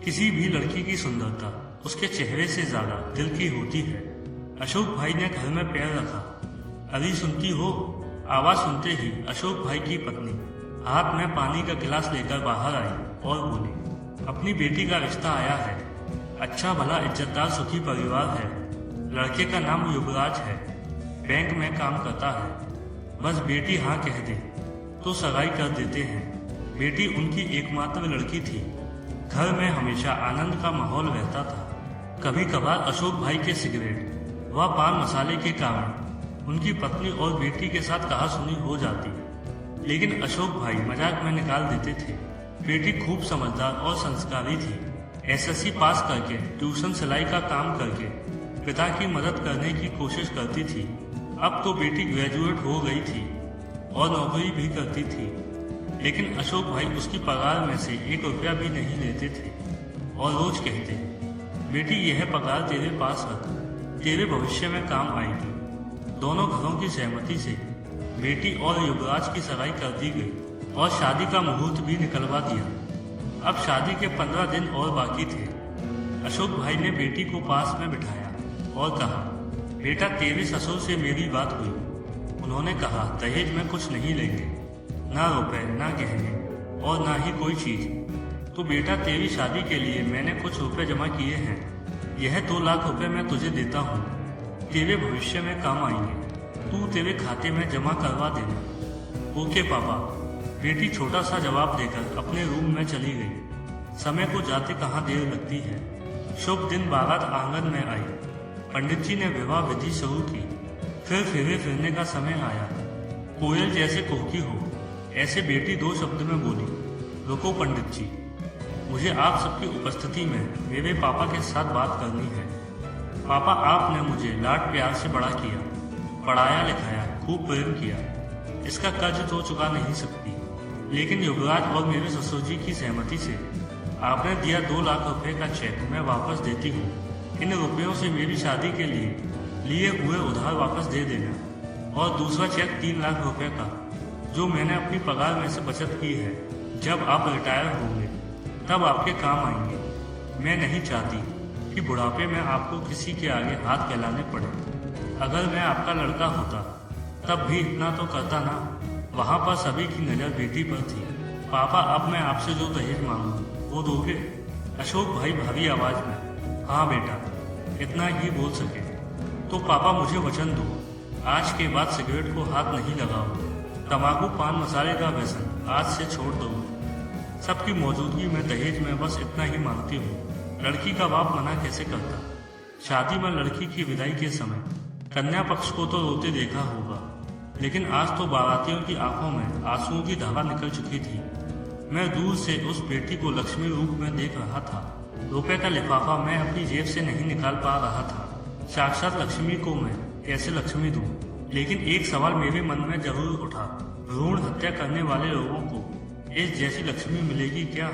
किसी भी लड़की की सुंदरता उसके चेहरे से ज्यादा दिल की होती है। अशोक भाई ने घर में पैर रखा। अली सुनती हो? आवाज सुनते ही अशोक भाई की पत्नी हाथ में पानी का गिलास लेकर बाहर आई और बोली, अपनी बेटी का रिश्ता आया है। अच्छा भला इज्जतदार सुखी परिवार है। लड़के का नाम युवराज है, बैंक में काम करता है। बस बेटी हाँ कह दे तो सगाई कर देते हैं। बेटी उनकी एकमात्र लड़की थी। घर में हमेशा आनंद का माहौल रहता था। कभी कभार अशोक भाई के सिगरेट व पान मसाले के कारण उनकी पत्नी और बेटी के साथ कहासुनी हो जाती, लेकिन अशोक भाई मजाक में निकाल देते थे। बेटी खूब समझदार और संस्कारी थी। एसएससी पास करके ट्यूशन सिलाई का काम करके पिता की मदद करने की कोशिश करती थी। अब तो बेटी ग्रेजुएट हो गई थी और नौकरी भी करती थी, लेकिन अशोक भाई उसकी पगार में से 1 रुपया भी नहीं लेते थे और रोज कहते, बेटी यह पगार तेरे पास रख, तेरे भविष्य में काम आएगी। दोनों घरों की सहमति से बेटी और युवराज की सगाई कर दी गई और शादी का मुहूर्त भी निकलवा दिया। अब शादी के 15 दिन और बाकी थे। अशोक भाई ने बेटी को पास में बिठाया और कहा, बेटा तेरे ससुर से मेरी बात हुई। उन्होंने कहा, दहेज में कुछ नहीं लेंगे, ना रुपए ना गहने और ना ही कोई चीज। तो बेटा तेरी शादी के लिए मैंने कुछ रुपए जमा किए हैं। यह 2 लाख रुपए मैं तुझे देता हूँ, तेरे भविष्य में काम आएंगे। तू तेरे खाते में जमा करवा देना। ओके पापा। बेटी छोटा सा जवाब देकर अपने रूम में चली गई। समय को जाते कहाँ देर लगती है। शुभ दिन बारात आंगन में आई। पंडित जी ने विवाह विधि शुरू की। फिर फेरे फिरने का समय आया। कोयल जैसे कुहकी हो ऐसे बेटी 2 शब्द में बोली, रुको पंडित जी, मुझे आप सबकी उपस्थिति में मेरे पापा के साथ बात करनी है। पापा, आपने मुझे लाड प्यार से बड़ा किया, पढ़ाया लिखाया, खूब प्रेम किया। इसका कर्ज तो चुका नहीं सकती, लेकिन युवराज और मेरे ससुर जी की सहमति से आपने दिया 2 लाख रुपए का चेक मैं वापस देती हूँ। इन रुपयों से मेरी शादी के लिए हुए उधार वापस दे देना और दूसरा चेक 3 लाख रुपए का जो मैंने अपनी पगार में से बचत की है। जब आप रिटायर होंगे तब आपके काम आएंगे। मैं नहीं चाहती कि बुढ़ापे में आपको किसी के आगे हाथ फैलाने पड़े। अगर मैं आपका लड़का होता तब भी इतना तो करता ना। वहाँ पर सभी की नज़र बेटी पर थी। पापा, अब मैं आपसे जो दहेज मांगू वो दोगे? अशोक भाई भारी आवाज में, हाँ बेटा, इतना ही बोल सके। तो पापा मुझे वचन दो, आज के बाद सिगरेट को हाथ नहीं लगाओ। तंबाकू पान मसाले का व्यसन आज से छोड़ दो। सबकी मौजूदगी में दहेज में बस इतना ही मांगती हूँ। लड़की का बाप मना कैसे करता? शादी में लड़की की विदाई के समय कन्या पक्ष को तो रोते देखा होगा, लेकिन आज तो बारातियों की आंखों में आंसुओं की धारा निकल चुकी थी। मैं दूर से उस बेटी को लक्ष्मी रूप में देख रहा था। रुपए का लिफाफा मैं अपनी जेब से नहीं निकाल पा रहा था। साक्षात लक्ष्मी को मैं कैसे लक्ष्मी दूं? लेकिन एक सवाल मेरे मन में जरूर उठा, भ्रूण हत्या करने वाले लोगों को इस जैसी लक्ष्मी मिलेगी क्या?